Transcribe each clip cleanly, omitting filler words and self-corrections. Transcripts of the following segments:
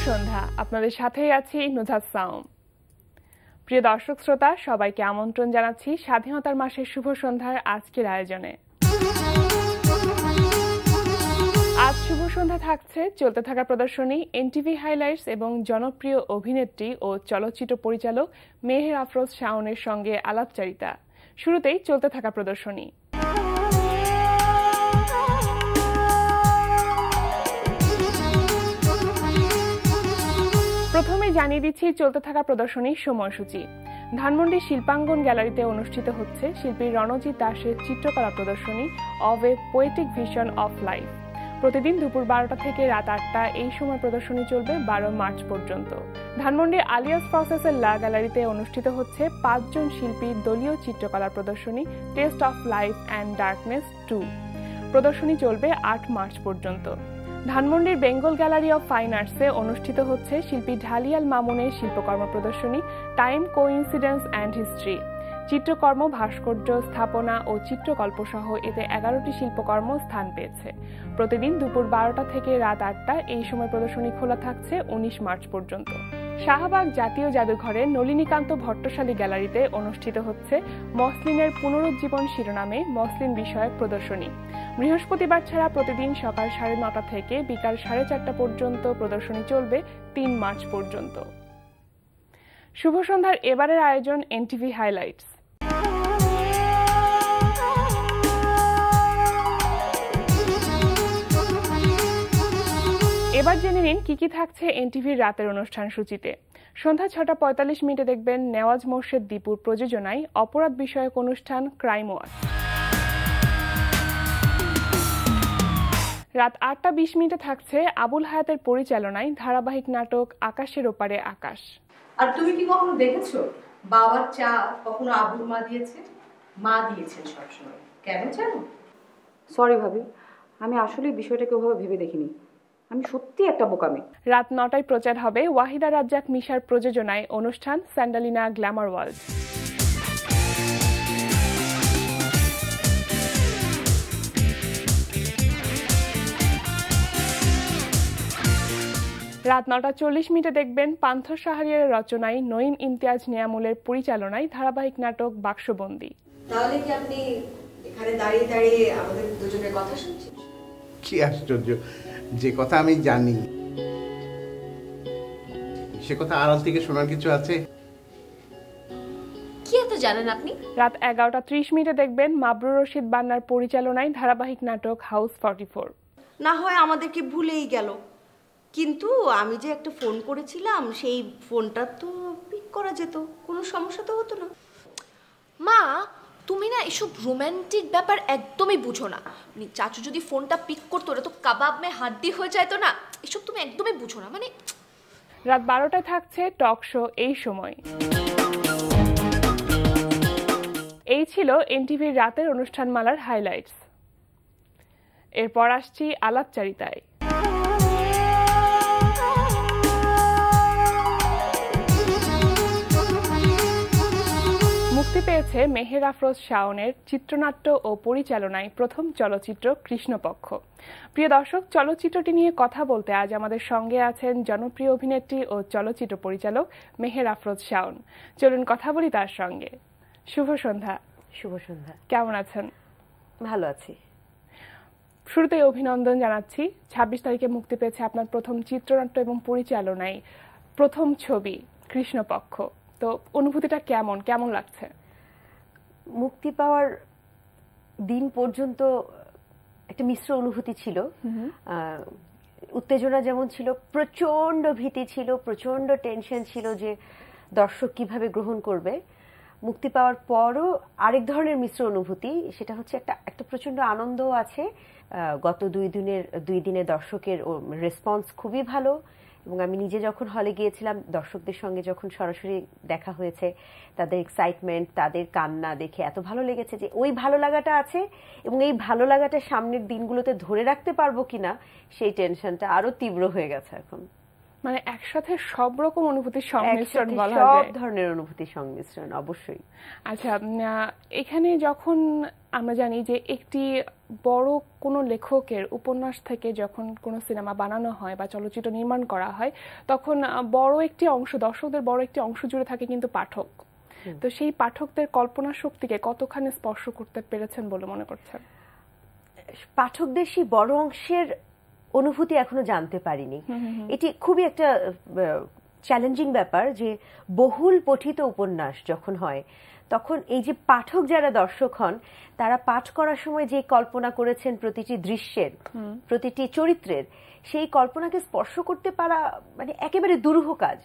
সন্ধ্যা, আপনাদের সাথেই আছি নুজাত সাউম। প্রিয় দর্শক শ্রোতা, সবাইকে আমন্ত্রণ জানাচ্ছি স্বাধীনতার মাসের শুভ সন্ধ্যার আজকের আয়োজনে। আজ শুভ সন্ধ্যা থাকছে চলতে থাকা প্রদর্শনী, এনটিভি হাইলাইটস এবং জনপ্রিয় অভিনেত্রী ও চলচ্চিত্র পরিচালক মেহের আফরোজ শাওনের সঙ্গে আলাপচারিতা। শুরুতেই চলতে থাকা প্রদর্শনী। প্রথমে জানিয়ে দিচ্ছি চলতে থাকা প্রদর্শনীর সময়সূচি। ধানমন্ডি শিল্পাঙ্গন গ্যালারিতে অনুষ্ঠিত হচ্ছে শিল্পী রণজিৎ দাসের চিত্রকলা প্রদর্শনী of A poetic vision of life. প্রতিদিন দুপুর 12টা থেকে রাত 8টা এই সময় প্রদর্শনী চলবে 12 মার্চ পর্যন্ত। ধানমন্ডি আলিয়াস প্রসেসের লা গ্যালারিতে অনুষ্ঠিত হচ্ছে 5 জন শিল্পীর দলীয় চিত্রকলা প্রদর্শনী test of life and darkness 2। প্রদর্শনী চলবে 8 মার্চ পর্যন্ত। ধানমন্ডির বেঙ্গল গ্যালারি অফ ফাইন আর্টসে অনুষ্ঠিত হচ্ছে শিল্পী ঢালিয়াল মামুনের শিল্পকর্ম প্রদর্শনী টাইম কোইন্সিডেন্স অ্যান্ড হিস্ট্রি। চিত্রকর্ম, ভাস্কর্য, স্থাপনা ও চিত্রকল্প সহ এতে 11টি শিল্পকর্ম স্থান পেয়েছে। প্রতিদিন দুপুর 12টা থেকে রাত 8টা এই সময় প্রদর্শনী খোলা থাকছে 19 মার্চ পর্যন্ত। শাহবাগ জাতীয় জাদুঘরের নলিনীকান্ত ভট্টশালী গ্যালারিতে অনুষ্ঠিত হচ্ছে মসলিনের পুনরুজ্জীবন শিরোনামে মসলিন বিষয়ক প্রদর্শনী। বৃহস্পতিবার ছাড়া প্রতিদিন সকাল 9:30 থেকে বিকাল 4:30 পর্যন্ত প্রদর্শনী চলবে 3 মার্চ পর্যন্ত। শুভ সন্ধ্যার এবারের আয়োজন এনটিভি হাইলাইটস। এবার জেনে নিন কি কি থাকছে এনটিভির রাতের অনুষ্ঠান সূচিতে। সন্ধ্যা 6:45 দেখবেন নেওয়াজ মোর্শেদ দীপুর প্রযোজনায় অপরাধ বিষয়ক অনুষ্ঠান ক্রাইম ওয়াচ। রাত 8:20 থাকছে আবুল হায়াতের পরিচালনায় ধারাবাহিক নাটক আকাশের ওপারে আকাশ। আর তুমি কি কখনো দেখেছো বাবার চা কখনো আবুর মা দিয়েছে? মা দিয়েছেন সবসময়। কেন জানো? সরি ভাবি, আমি আসলে বিষয়টাকে ওভাবে ভেবে দেখিনি। আমি সত্যি একটা বোকামি। রাত 9টায় প্রচার হবে ওয়াহিদা রাজ্জাক মিশার প্রযোজনায় অনুষ্ঠান স্যান্ডালিনা গ্ল্যামার ওয়ার্ল্ড। রাত 9:40 দেখবেন পান্থর শাহরিয়ারের রচনায় নঈম ইমতিয়াজ নিয়ামুলের পরিচালনায় ধারাবাহিক নাটক বাক্সবন্দী। তাহলে কি আপনি এখানে দাঁড়িয়ে দাঁড়িয়ে আমাদের দুজনের কথা শুনছেন? কি আশ্চর্য, যে কথা আমি জানি সে কথা আড়াল থেকে শোনার কিছু আছে? কি এত জানেন আপনি? রাত 11:30 দেখবেন মাবরুর রশিদ বান্নার পরিচালনায় ধারাবাহিক নাটক হাউস 44। না হয় আমাদেরকে ভুলেই গেল, কিন্তু আমি যে একটা ফোন করেছিলাম সেই ফোনটা তো পিক করা যেত, কোনো সমস্যা তো হতো না। মা, তুমি না এসব রোম্যান্টিক ব্যাপার একদমই বুঝো না। চাচু যদি ফোনটা পিক করতো ওটা তো কাবাব মে হাড্ডি হয়ে যেত না। এসব তুমি একদমই বুঝো না। রাত 12টায় থাকছে টক শো এই সময়। এই ছিল এনটিভির রাতের অনুষ্ঠানমালার হাইলাইটস। এরপর আসছি আলাপচারিতায়। মুক্তি পেয়েছে মেহের আফরোজ শাওনের চিত্রনাট্য ও পরিচালনায় প্রথম চলচ্চিত্র কৃষ্ণপক্ষ। প্রিয় দর্শক, চলচ্চিত্রটি নিয়ে কথা বলতে আজ আমাদের সঙ্গে আছেন জনপ্রিয় অভিনেত্রী ও চলচ্চিত্র পরিচালক মেহের আফরোজ শাওন। চলুন কথা বলি তার সঙ্গে। শুভ সন্ধ্যা। শুভ সন্ধ্যা। কেমন আছেন? ভালো আছি। শুরুতেই অভিনন্দন জানাচ্ছি। 26 তারিখে মুক্তি পেয়েছে আপনার প্রথম চিত্রনাট্য এবং পরিচালনায় প্রথম ছবি কৃষ্ণপক্ষ। তো অনুভূতিটা কেমন লাগছে? মুক্তি পাওয়ার দিন পর্যন্ত একটা মিশ্র অনুভূতি ছিল। উত্তেজনা যেমন ছিল, প্রচন্ড ভীতি ছিল, প্রচন্ড টেনশন ছিল যে দর্শক কিভাবে গ্রহণ করবে। মুক্তি পাওয়ার পরও আরেক ধরনের মিশ্র অনুভূতি, সেটা হচ্ছে একটা প্রচন্ড আনন্দও আছে। গত 2 দিনে দর্শকের রেসপন্স খুবই ভালো, এবং আমি নিজে যখন হলে গিয়েছিলাম দর্শকদের সঙ্গে যখন সরাসরি দেখা হয়েছে, তাদের এক্সাইটমেন্ট, তাদের কান্না দেখে এত ভালো লেগেছে যে ওই ভালো লাগাটা আছে, এবং এই ভালো লাগাটা সামনের দিনগুলোতে ধরে রাখতে পারবো কিনা সেই টেনশনটা আরো তীব্র হয়ে গেছে এখন। মানে একসাথে সব রকম অনুভূতির সংমিশ্রণ একসাথে বলা সব যায়। ধরনের অনুভূতির সংমিশ্রণ অবশ্যই। আচ্ছা, এখানে যখন আমরা জানি যে একটি বড় কোনো লেখকের উপন্যাস থেকে যখন কোনো সিনেমা বানানো হয় বা চলচ্চিত্র নির্মাণ করা হয়, তখন বড় একটি অংশ, দর্শকদের বড় একটি অংশ জুড়ে থাকে কিন্তু পাঠক। তো সেই পাঠকদের কল্পনা শক্তিকে কতখানি স্পর্শ করতে পেরেছেন বলে মনে করছেন? পাঠকদের সেই বড় অংশের অনুভূতি এখনো জানতে পারিনি। এটি খুবই একটা চ্যালেঞ্জিং ব্যাপার যে বহুল পঠিত উপন্যাস যখন হয় তখন এই যে পাঠক যারা দর্শক হন তারা পাঠ করার সময় যে কল্পনা করেছেন প্রতিটি দৃশ্যের, প্রতিটি চরিত্রের, সেই কল্পনাকে স্পর্শ করতে পারা মানে একেবারে দুরূহ কাজ।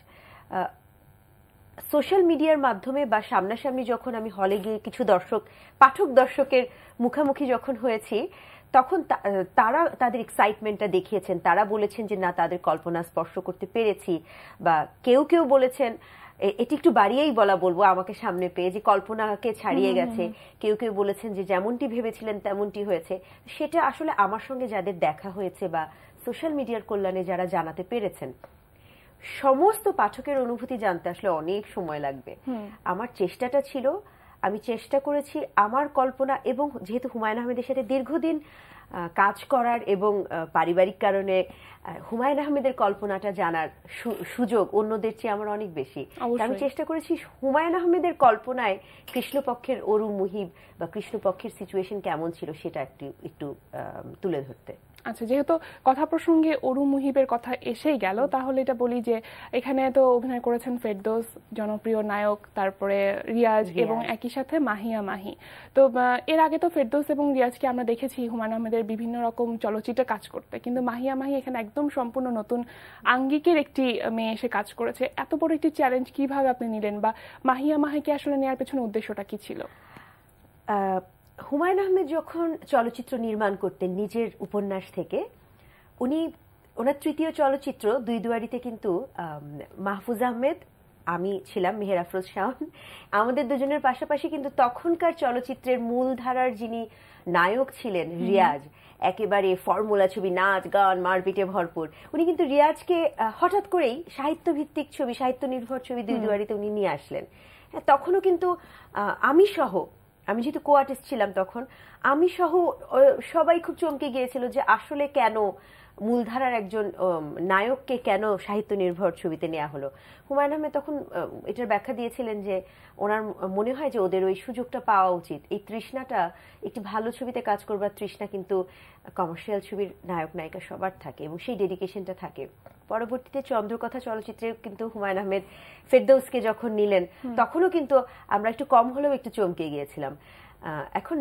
সোশ্যাল মিডিয়ার মাধ্যমে বা সামনাসামনি যখন আমি হলে গিয়ে কিছু পাঠক দর্শকের মুখোমুখি যখন হয়েছি তখন তারা তাদের এক্সাইটমেন্টটা দেখিয়েছেন, তারা বলেছেন যে না তাদের কল্পনা স্পর্শ করতে পেরেছি, বা কেউ কেউ বলেছেন, এটি একটু বাড়িয়েই বলবো আমাকে সামনে পেয়ে, যে কল্পনাকে ছাড়িয়ে গেছে। কেউ কেউ বলেছেন যে যেমনটি ভেবেছিলেন তেমনটি হয়েছে। সেটা আসলে আমার সঙ্গে যাদের দেখা হয়েছে বা সোশ্যাল মিডিয়ার কল্যাণে যারা জানাতে পেরেছেন, সমস্ত পাঠকের অনুভূতি জানতে আসলে অনেক সময় লাগবে। আমার চেষ্টাটা ছিল, আমি চেষ্টা করেছি আমার কল্পনা, এবং যেহেতু হুমায়ুন আহমেদের সাথে দীর্ঘদিন কাজ করার এবং পারিবারিক কারণে হুমায়ুন আহমেদের কল্পনাটা জানার সুযোগ অন্যদের চেয়ে আমার অনেক বেশি। আমি চেষ্টা করেছি হুমায়ুন আহমেদের কল্পনায় কৃষ্ণপক্ষের অরু মুহিব বা কৃষ্ণপক্ষের সিচুয়েশন কেমন ছিল সেটা একটু তুলে ধরতে। আচ্ছা, যেহেতু কথা প্রসঙ্গে অরু মুহিবের কথা এসেই গেল, তাহলে এটা বলি যে এখানে তো অভিনয় করেছেন ফেরদৌস, জনপ্রিয় নায়ক, তারপরে রিয়াজ এবং একই সাথে মাহিয়া মাহি। তো এর আগে তো ফেরদৌস এবং রিয়াজকে আমরা দেখেছি হুমায়ুন আহমেদের বিভিন্ন রকম চলচ্চিত্রে কাজ করতে, কিন্তু মাহিয়া মাহি এখানে একদম সম্পূর্ণ নতুন আঙ্গিকের একটি মেয়ে এসে কাজ করেছে। এত বড় একটি চ্যালেঞ্জ কিভাবে আপনি নিলেন, বা মাহিয়া মাহিকে আসলে নেওয়ার পেছনে উদ্দেশ্যটা কি ছিল? হুমায়ুন আহমেদ যখন চলচ্চিত্র নির্মাণ করতেন নিজের উপন্যাস থেকে, ওনার তৃতীয় চলচ্চিত্র দুই দুয়ারিতে কিন্তু মাহফুজ আহমেদ, আমি ছিলাম মেহের আফরোজ শাওন, আমাদের দুজনের পাশাপাশি কিন্তু তখনকার চলচ্চিত্রের মূলধারার যিনি নায়ক ছিলেন রিয়াজ, একেবারে ফর্মুলা ছবি, নাচ গান মারপিটে ভরপুর, উনি কিন্তু রিয়াজকে হঠাৎ করেই সাহিত্য ভিত্তিক ছবি, সাহিত্য নির্ভর ছবি দুই দুয়ারিতে উনি নিয়ে আসলেন। তখনও কিন্তু আমি যেহেতু কো আর্টিস্ট ছিলাম তখন, আমি সহ সবাই খুব চমকে গিয়েছিল যে আসলে কেন মূলধারার একজন নায়ককে কেন সাহিত্য নির্ভর ছবিতে নেওয়া হলো। হুমায়ুন আহমেদ তখন এটার ব্যাখ্যা দিয়েছিলেন যে ওনার মনে হয় যে ওদের ওই সুযোগটা পাওয়া উচিত। এই তৃষ্ণাটা, একটি ভালো ছবিতে কাজ করবার তৃষ্ণা কিন্তু কমার্শিয়াল ছবির নায়ক নায়িকা সবার থাকে এবং সেই ডেডিকেশনটা থাকে। পরবর্তীতে চন্দ্রকথা চলচ্চিত্রে কিন্তু হুমায়ুন আহমেদ ফেরদৌসকে যখন নিলেন তখনও কিন্তু আমরা একটু কম হলেও একটু চমকে গিয়েছিলাম। এখন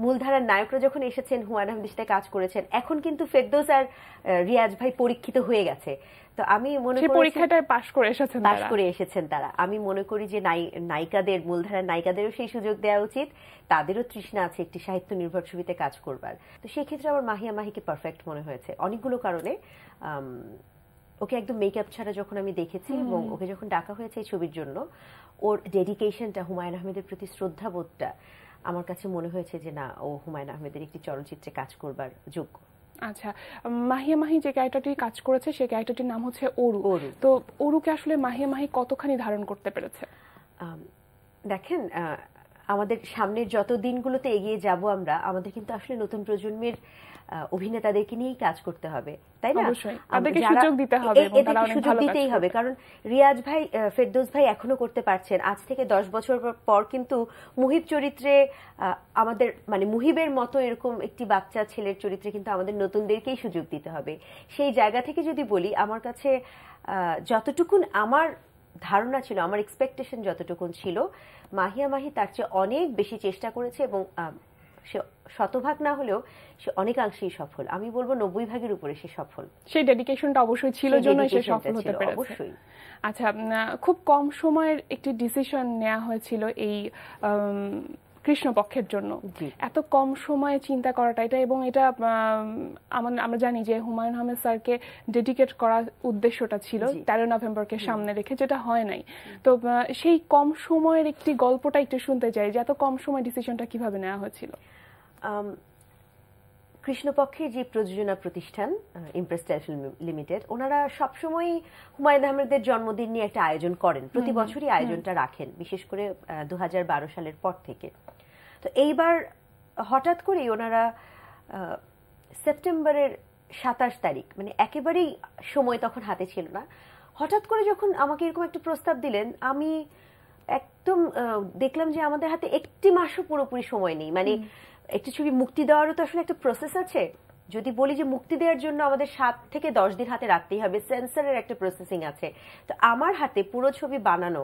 মূলধারার নায়করা যখন এসেছেন, হুমায়ুন আহমেদের সাথে কাজ করেছেন, এখন কিন্তু ফেরদৌস আর রিয়াজ ভাই পরীক্ষিত হয়ে গেছে। তো আমি মনে করি পরীক্ষাটায় পাশ করে এসেছেন তারা। আমি মনে করি যে নায়িকাদের, মূলধারার নায়িকাদেরও সেই সুযোগ দেওয়া উচিত, তাদেরও তৃষ্ণা আছে একটি সাহিত্য নির্ভর ছবিতে কাজ করবার। তো সেই ক্ষেত্রে আমার মাহিয়া মাহিকে পারফেক্ট মনে হয়েছে অনেকগুলো কারণে। ওকে একদম মেকআপ ছাড়া যখন আমি দেখেছি এবং ওকে যখন ডাকা হয়েছে এই ছবির জন্য, ওর ডেডিকেশনটা, হুমায়ুন আহমেদের প্রতি শ্রদ্ধাবোধটা আমার কাছে মনে হয়েছে যে না, ও হুমায়ুন আহমেদের একটি চলচ্চিত্রে কাজ করবার যোগ্য। আচ্ছা, মাহিয়া মাহি যে ক্যারেক্টারটি কাজ করেছে সেই ক্যারেক্টারটির নাম হচ্ছে অরু। তো অরুকে আসলে মাহিয়া মাহি কতখানি ধারণ করতে পেরেছে? দেখেন, আমাদের সামনের যত দিনগুলোতে এগিয়ে যাব আমরা, আমাদের কিন্তু আসলে নতুন প্রজন্মের অভিনেতাদেরকে নিয়েই কাজ করতে হবে, তাই না? তাদেরকে সুযোগ দিতে হবে, সুযোগ দিতেই হবে। কারণ রিয়াজ ভাই, ফেরদৌস ভাই এখনো করতে পারছেন। আজ থেকে 10 বছর পর কিন্তু মুহিব চরিত্রে আমাদের, মানে মুহিবের মতো এরকম একটি বাচ্চা ছেলের চরিত্রে কিন্তু আমাদের নতুনদেরকেই সুযোগ দিতে হবে। সেই জায়গা থেকে যদি বলি, আমার কাছে যতটুকুন আমার ধারণা ছিল, আমার এক্সপেকটেশন যতটুকুন ছিল, মাহিয়া মাহি তার চেয়ে অনেক বেশি চেষ্টা করেছে এবং সে শতভাগ না হলেও সে অনেকাংশেই সফল। আমি বলবো 90 ভাগের উপরে সে সফল। সেই ডেডিকেশনটা অবশ্যই ছিল, জন্যই সে সফল হতে পেরেছে। অবশ্যই। আচ্ছা, খুব কম সময়ের একটি ডিসিশন নেওয়া হয়েছিল এই কৃষ্ণপক্ষের জন্য। এত কম সময়ে চিন্তা করাটা, এবং এটা আমরা জানি যে হুমায়ুন আহমেদ স্যারকে ডেডিকেট করার উদ্দেশ্যটা ছিল 13 নভেম্বরকে সামনে রেখে, যেটা হয় নাই। তো সেই কম সময়ের একটি গল্পটা একটু শুনতে চাই, যে এত কম সময় ডিসিশনটা কিভাবে নেওয়া হয়েছিল? কৃষ্ণপক্ষের যে প্রযোজনা প্রতিষ্ঠান ইমপ্রেস টেলিফিল্ম লিমিটেড, ওনারা সবসময় হুমায়ুন আহমেদের জন্মদিন নিয়ে একটা আয়োজন করেন, প্রতি বছরই আয়োজনটা রাখেন, বিশেষ করে 2012 সালের পর থেকে। তো এইবার হঠাৎ করেই ওনারা সেপ্টেম্বরের 27 তারিখ, মানে একেবারেই সময় তখন হাতে ছিল না, হঠাৎ করে যখন আমাকে এরকম একটা প্রস্তাব দিলেন, আমি একদম দেখলাম যে আমাদের হাতে একটি মাসও পুরোপুরি সময় নেই। মানে একটি ছবি মুক্তি দেওয়ারও তো আসলে একটা প্রসেস আছে। যদি বলি যে মুক্তি দেওয়ার জন্য আমাদের 7 থেকে 10 দিন হাতে রাখতেই হবে, সেন্সরের একটা প্রসেসিং আছে। তো আমার হাতে পুরো ছবি বানানো,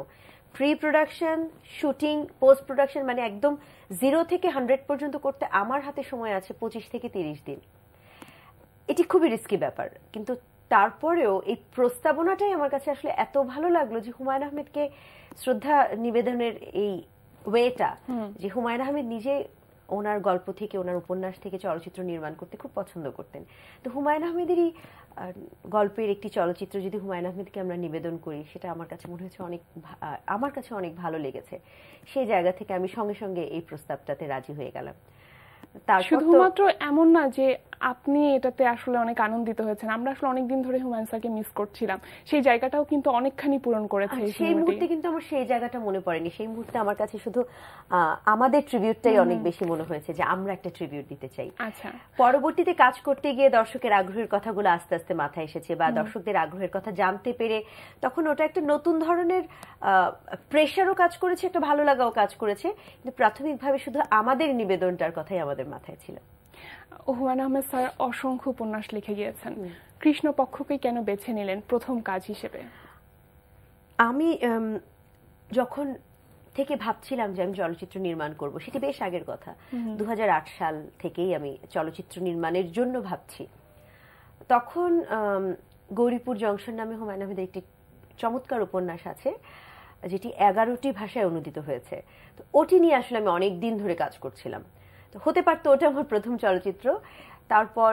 pre production, shooting, post production, মানে একদম 0 থেকে 100 পর্যন্ত করতে আমার হাতে সময় আছে 25 থেকে 30 দিন। এটি খুবই রিস্কি ব্যাপার, কিন্তু তারপরেও এই প্রস্তাবনাটাই আমার কাছে আসলে এত ভালো লাগলো যে হুমায়ুন আহমেদকে শ্রদ্ধা নিবেদনের এই ওয়েটা, যে হুমায়ুন আহমেদ নিজে ওনার গল্প থেকে, ওনার উপন্যাস থেকে চলচ্চিত্র নির্মাণ করতে খুব পছন্দ করতেন। তো হুমায়ুন আহমেদেরই গল্পের একটি চলচ্চিত্র যদি হুমায়ুন আহমেদকে আমরা নিবেদন করি, সেটা আমার কাছে মনে হচ্ছে আমার কাছে অনেক ভালো লেগেছে। সেই জায়গা থেকে আমি সঙ্গে সঙ্গে এই প্রস্তাবটাতে রাজি হয়ে গেলাম। শুধুমাত্র এমন না যে আপনি এটাতে আসলে অনেক আনন্দিত হয়েছেন, আমরা আসলে অনেকদিন ধরে হুমায়ুন স্যারকে মিস করছিলাম, সেই জায়গাটাও কিন্তু অনেকখানি পূরণ করেছে। সেই মুহূর্তে কিন্তু আমার সেই জায়গাটা মনে পড়েনি, সেই মুহূর্তে আমার কাছে শুধু আমাদের ট্রিবিউটটাই অনেক বেশি মনে হয়েছে যে আমরা একটা ট্রিবিউট দিতে চাই। আচ্ছা, পরবর্তীতে কাজ করতে গিয়ে দর্শকের আগ্রহের কথাগুলো আস্তে আস্তে মাথায় এসেছে, বা দর্শকদের আগ্রহের কথা জানতে পেরে তখন ওটা একটা নতুন ধরনের প্রেশারও কাজ করেছে, একটা ভালো লাগাও কাজ করেছে। কিন্তু প্রাথমিকভাবে শুধু আমাদের নিবেদনটার কথাই আমাদের মাথায় ছিল। হুমায়ুন আহমেদ স্যার অসংখ্য উপন্যাস লিখে গিয়েছেন, কৃষ্ণপক্ষকে কেন বেছে নিলেন প্রথম কাজ হিসেবে? আমি যখন থেকে ভাবছিলাম যে আমি চলচ্চিত্র নির্মাণ করব, সেটি বেশ আগের কথা, 2008 সাল থেকেই আমি চলচ্চিত্র নির্মাণের জন্য ভাবছি। তখন গৌরীপুর জংশন নামে হুমায়ুন আহমেদের একটি চমৎকার উপন্যাস আছে, যেটি 11টি ভাষায় অনুদিত হয়েছে। তো ওটি নিয়ে আসলে আমি অনেক দিন ধরে কাজ করছিলাম। তো হতে পারতো ওটা আমার প্রথম চলচ্চিত্র। তারপর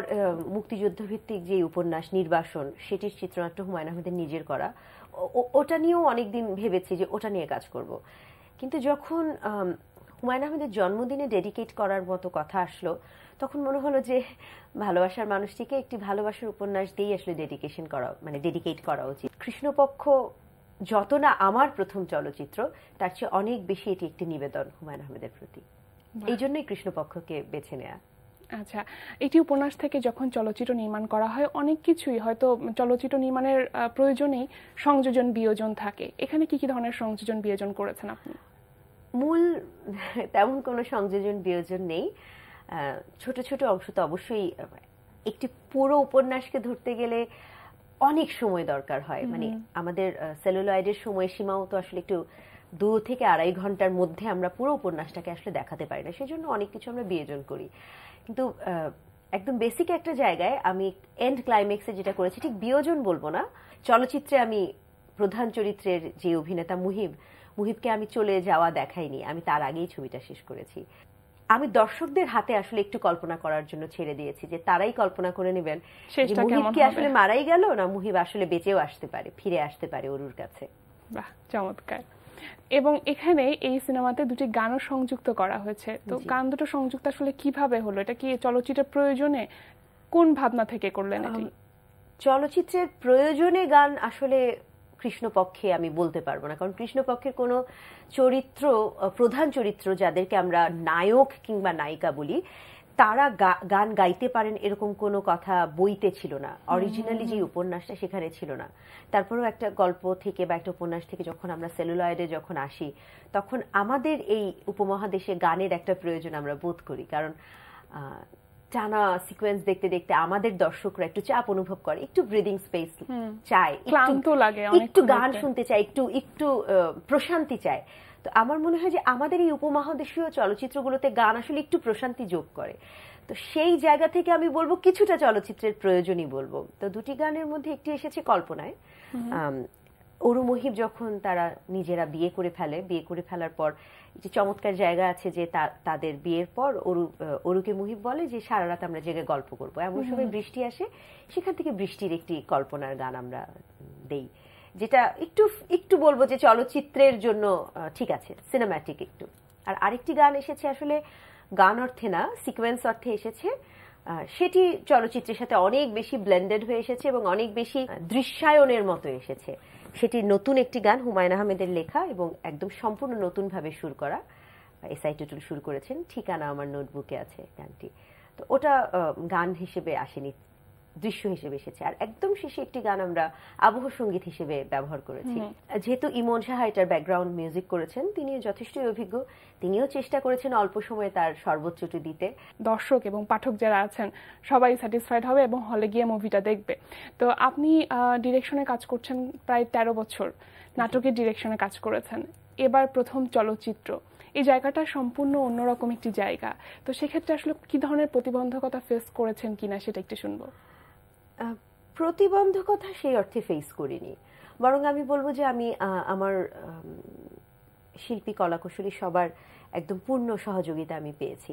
মুক্তিযুদ্ধ ভিত্তিক যে উপন্যাস নির্বাসন, সেটির চিত্রনাট্য হুমায়ুন আহমেদের নিজের করা, ওটা নিয়েও অনেকদিন ভেবেছি যে ওটা নিয়ে কাজ করব। কিন্তু যখন হুমায়ুন আহমেদের জন্মদিনে ডেডিকেট করার মতো কথা আসলো, তখন মনে হলো যে ভালোবাসার মানুষটিকে একটি ভালোবাসার উপন্যাস দিয়েই আসলে ডেডিকেট করা উচিত। কৃষ্ণপক্ষ যত না আমার প্রথম চলচ্চিত্র, তার চেয়ে অনেক বেশি এটি একটি নিবেদন হুমায়ুন আহমেদের প্রতি। এই জন্যই কৃষ্ণপক্ষকে বেছে নেয়া। আচ্ছা, এটি উপন্যাস থেকে যখন চলচ্চিত্র নির্মাণ করা হয়, অনেক কিছুই হয়তো চলচ্চিত্র নির্মাণের প্রয়োজনেই সংযোজন বিয়োজন থাকে। এখানে কি কি ধরনের সংযোজন বিয়োজন করেছেন আপনি? মূল তেমন কোনো সংযোজন বিয়োজন নেই, ছোট ছোট অংশ তো অবশ্যই। একটি পুরো উপন্যাসকে ধরতে গেলে অনেক সময় দরকার হয়, মানে আমাদের সেলুলয়েডের সময়সীমাও তো আসলে একটু 2 থেকে 2.5 ঘন্টার মধ্যে আমরা পুরো উপন্যাসটাকে আসলে দেখাতে পারি না, সেজন্য অনেক কিছু আমরা বিয়োজন করি। কিন্তু একদম বেসিক একটা জায়গায় আমি এন্ড ক্লাইম্যাক্সে যেটা করেছি, ঠিক বিয়োজন বলবো না, চলচ্চিত্রে আমি প্রধান চরিত্রের যে অভিনেতা মুহিবকে আমি চলে যাওয়া দেখাইনি, আমি তার আগেই ছবিটা শেষ করেছি। আমি দর্শকদের হাতে আসলে একটু কল্পনা করার জন্য ছেড়ে দিয়েছি, যে তারাই কল্পনা করে নেবেন যে মুহিব কি আসলে মারাই গেল, না মুহিব আসলে বেঁচেও আসতে পারে, ফিরে আসতে পারে অরুর কাছে। বাহ, চমৎকার। এবং এখানে এই সিনেমাতে 2টি গানও সংযুক্ত করা হয়েছে। তো গান দুটো সংযুক্ত আসলে কিভাবে হলো? এটা কি চলচ্চিত্রের প্রয়োজনে, কোন ভাবনা থেকে করলেন এটি? চলচ্চিত্রের প্রয়োজনে গান আসলে কৃষ্ণপক্ষে আমি বলতে পারবো না, কারণ কৃষ্ণপক্ষের কোনো চরিত্র, প্রধান চরিত্র যাদেরকে আমরা নায়ক কিংবা নায়িকা বলি, তারা গান গাইতে পারেন এরকম কোনো কথা বইতে ছিল না, অরিজিনালি যে উপন্যাসটা সেখানে ছিল না। তারপরেও একটা গল্প থেকে বা একটা উপন্যাস থেকে যখন আমরা সেলুলয়েডে যখন আসি, তখন আমাদের এই উপমহাদেশে গানের একটা প্রয়োজন আমরা বোধ করি, কারণ টানা সিকোয়েন্স দেখতে দেখতে আমাদের দর্শকরা একটু চাপ অনুভব করে, একটু ব্রিদিং স্পেস চায়, একটু গান শুনতে চায়, একটু প্রশান্তি চায়। তো আমার মনে হয় যে আমাদের এই উপমহাদেশীয় চলচ্চিত্রগুলোতে গান আসলে একটু প্রশান্তি যোগ করে। তো সেই জায়গা থেকে আমি বলবো কিছুটা চলচ্চিত্রের প্রয়োজনই বলবো। তো 2টি গানের মধ্যে একটি এসেছে কল্পনায়। অরু মুহিব যখন তারা নিজেরা বিয়ে করে ফেলার পর যে চমৎকার জায়গা আছে যে তাদের বিয়ের পর অরুকে মুহিব বলে যে সারা রাত আমরা জেগে গল্প করবো, এমন সময় বৃষ্টি আসে, সেখান থেকে বৃষ্টির একটি কল্পনার গান আমরা দেই, যেটা একটু বলবো যে চলচ্চিত্রের জন্য ঠিক আছে, সিনেম্যাটিক একটু। আর আরেকটি গান এসেছে আসলে গান অর্থে না, সিকোয়েন্স অর্থে এসেছে, সেটি চলচ্চিত্রের সাথে অনেক বেশি ব্লেন্ডেড হয়ে এসেছে এবং অনেক বেশি দৃশ্যায়নের মতো এসেছে। সেটি নতুন একটি গান, হুমায়ুন আহমেদের লেখা এবং একদম সম্পূর্ণ নতুনভাবে সুর করা। এসআই টুটুল সুর করেছেন, ঠিকানা আমার নোটবুকে আছে গানটি। তো ওটা গান হিসেবে আসেনি, দৃশ্য হিসেবে এসেছে। আর একদম শেষে একটি গান আমরা আবহ সঙ্গীত হিসেবে ব্যবহার করেছি। যেহেতু ইমন সাহা এটার ব্যাকগ্রাউন্ড মিউজিক করেছেন, তিনিও যথেষ্টই অভিজ্ঞ, তিনিও চেষ্টা করেছেন অল্প সময়ে তার সর্বোচ্চটি দিতে। দর্শক এবং পাঠক যারা আছেন সবাই স্যাটিসফাইড হবে এবং হলে গিয়ে মুভিটা দেখবে। তো আপনি ডিরেকশনে কাজ করছেন প্রায় 13 বছর, নাটকের ডিরেকশনে কাজ করেছেন, এবার প্রথম চলচ্চিত্র। এই জায়গাটা সম্পূর্ণ অন্যরকম একটি জায়গা। তো সেক্ষেত্রে আসলে কি ধরনের প্রতিবন্ধকতা ফেস করেছেন কিনা সেটা একটু শুনবো। প্রতিবন্ধকতা সেই অর্থে ফেস করিনি, বরং আমি বলবো যে আমি আমার শিল্পী কলাকুশলী সবার একদম পূর্ণ সহযোগিতা আমি পেয়েছি।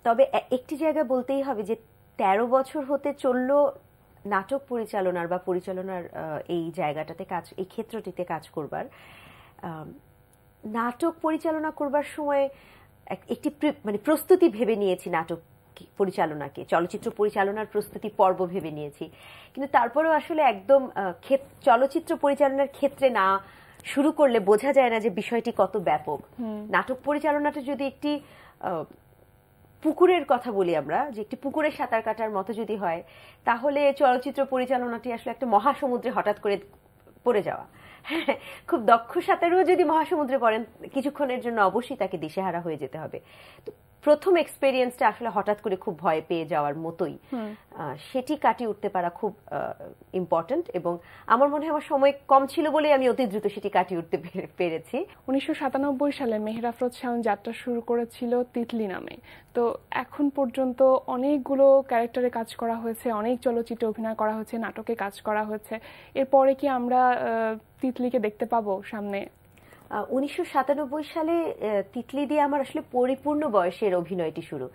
তবে একটি জায়গা বলতেই হবে যে 13 বছর হতে চললো নাটক পরিচালনার বা পরিচালনার এই জায়গাটাতে কাজ, এই ক্ষেত্রটিতে কাজ করবার। নাটক পরিচালনা করবার সময় একটি মানে প্রস্তুতি ভেবে নিয়েছি, নাটক পরিচালনাকে, চলচ্চিত্র পরিচালনার প্রস্তুতি পর্ব ভেবে নিয়েছি, কিন্তু তারপরেও আসলে একদম চলচ্চিত্র পরিচালনার ক্ষেত্রে না শুরু করলে বোঝা যায় না যে বিষয়টি কত ব্যাপক। নাটক পরিচালনাটা যদি একটি পুকুরের কথা বলি আমরা, যে একটি পুকুরে সাঁতার কাটার মতো যদি হয়, তাহলে চলচ্চিত্র পরিচালনাটি আসলে একটা মহাসমুদ্রে হঠাৎ করে পড়ে যাওয়া। হ্যাঁ, খুব দক্ষ সাঁতারুও যদি মহাসমুদ্রে পড়েন, কিছুক্ষণের জন্য অবশ্যই তাকে দিশেহারা হয়ে যেতে হবে। তো প্রথম এক্সপেরিয়েন্সটা আসলে হঠাৎ করে খুব ভয় পেয়ে যাওয়ার মতোই, সেটি কাটিয়ে উঠতে পারা খুব ইম্পর্টেন্ট। এবং আমার মনে হয় আমার সময় কম ছিল বলে আমি অতি দ্রুত সেটি কাটিয়ে উঠতে পেরেছি। 1997 সালে মেহের আফরোজ শাওন যাত্রা শুরু করেছিল তিতলি নামে। তো এখন পর্যন্ত অনেকগুলো ক্যারেক্টারে কাজ করা হয়েছে, অনেক চলচ্চিত্রে অভিনয় করা হয়েছে, নাটকে কাজ করা হয়েছে। এরপরে কি আমরা তিতলিকে দেখতে পাবো সামনে? 1997 সালে তিতলি দিয়ে আমার আসলে পরিপূর্ণ বয়সের অভিনয়টি শুরু।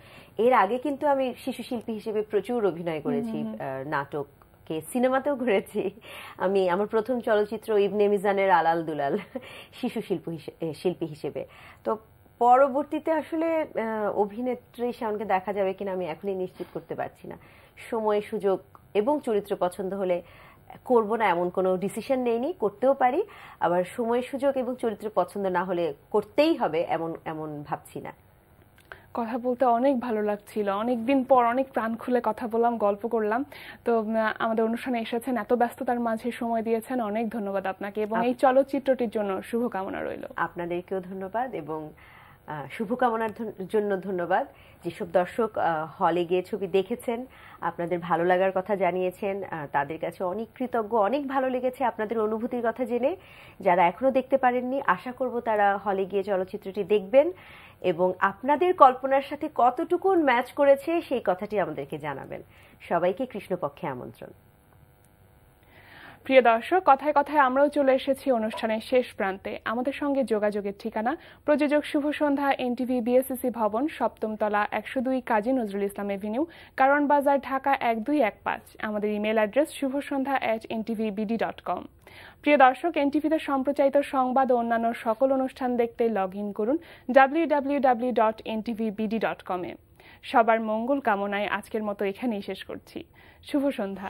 এর আগে কিন্তু আমি শিশু শিল্পী হিসেবে প্রচুর অভিনয় করেছি, নাটকে, সিনেমাতেও করেছি। আমি আমার প্রথম চলচ্চিত্র ইবনে মিজানের আলাল দুলাল শিশু শিল্পী হিসেবে। তো পরবর্তীতে আসলে অভিনেত্রী শাওনকে দেখা যাবে কিনা আমি এখনই নিশ্চিত করতে পারছি না। সময়, সুযোগ এবং চরিত্র পছন্দ হলে করব না এমন কোনো ডিসিশন নেইনি, করতেও পারি। আবার সময়, সুযোগ এবং চরিত্র পছন্দ না হলে করতেই হবে এমন ভাবছি না। কথা বলতে অনেক ভালো লাগছিল, অনেকদিন পর অনেক প্রাণ খুলে কথা বললাম, গল্প করলাম। তো আমাদের অনুষ্ঠানে এসেছেন, এত ব্যস্ততার মাঝে সময় দিয়েছেন, অনেক ধন্যবাদ আপনাকে এবং এই চলচ্চিত্রটির জন্য শুভকামনা রইল। আপনাদেরকেও ধন্যবাদ এবং শুভকামনার জন্য ধন্যবাদ। যেসব দর্শক হলে গিয়ে ছবি দেখেছেন, আপনাদের ভালো লাগার কথা জানিয়েছেন, তাদের কাছে অনেক কৃতজ্ঞ। অনেক ভালো লেগেছে আপনাদের অনুভূতির কথা জেনে। যারা এখনো দেখতে পারেননি, আশা করব তারা হলে গিয়ে চলচ্চিত্রটি দেখবেন এবং আপনাদের কল্পনার সাথে কতটুকু ম্যাচ করেছে সেই কথাটি আমাদেরকে জানাবেন। সবাইকে কৃষ্ণপক্ষে আমন্ত্রণ। প্রিয় দর্শক, কথায় কথায় আমরাও চলে এসেছি অনুষ্ঠানের শেষ প্রান্তে। আমাদের সঙ্গে যোগাযোগের ঠিকানা প্রযোজক শুভ সন্ধ্যা, এনটিভি বিএসসিসি ভবন, 7ম তলা, 102 কাজী নজরুল ইসলাম এভিনিউ, কারণ বাজার, ঢাকা 1215। আমাদের ইমেল অ্যাড্রেস shubhosandha@ntvbd.com। প্রিয় দর্শক, এনটিভিতে সম্প্রচারিত সংবাদ ও অন্যান্য সকল অনুষ্ঠান দেখতে লগ ইন করুন www.ntvbd.com-এ। সবার মঙ্গল কামনায় আজকের মতো এখানেই শেষ করছি। শুভ সন্ধ্যা।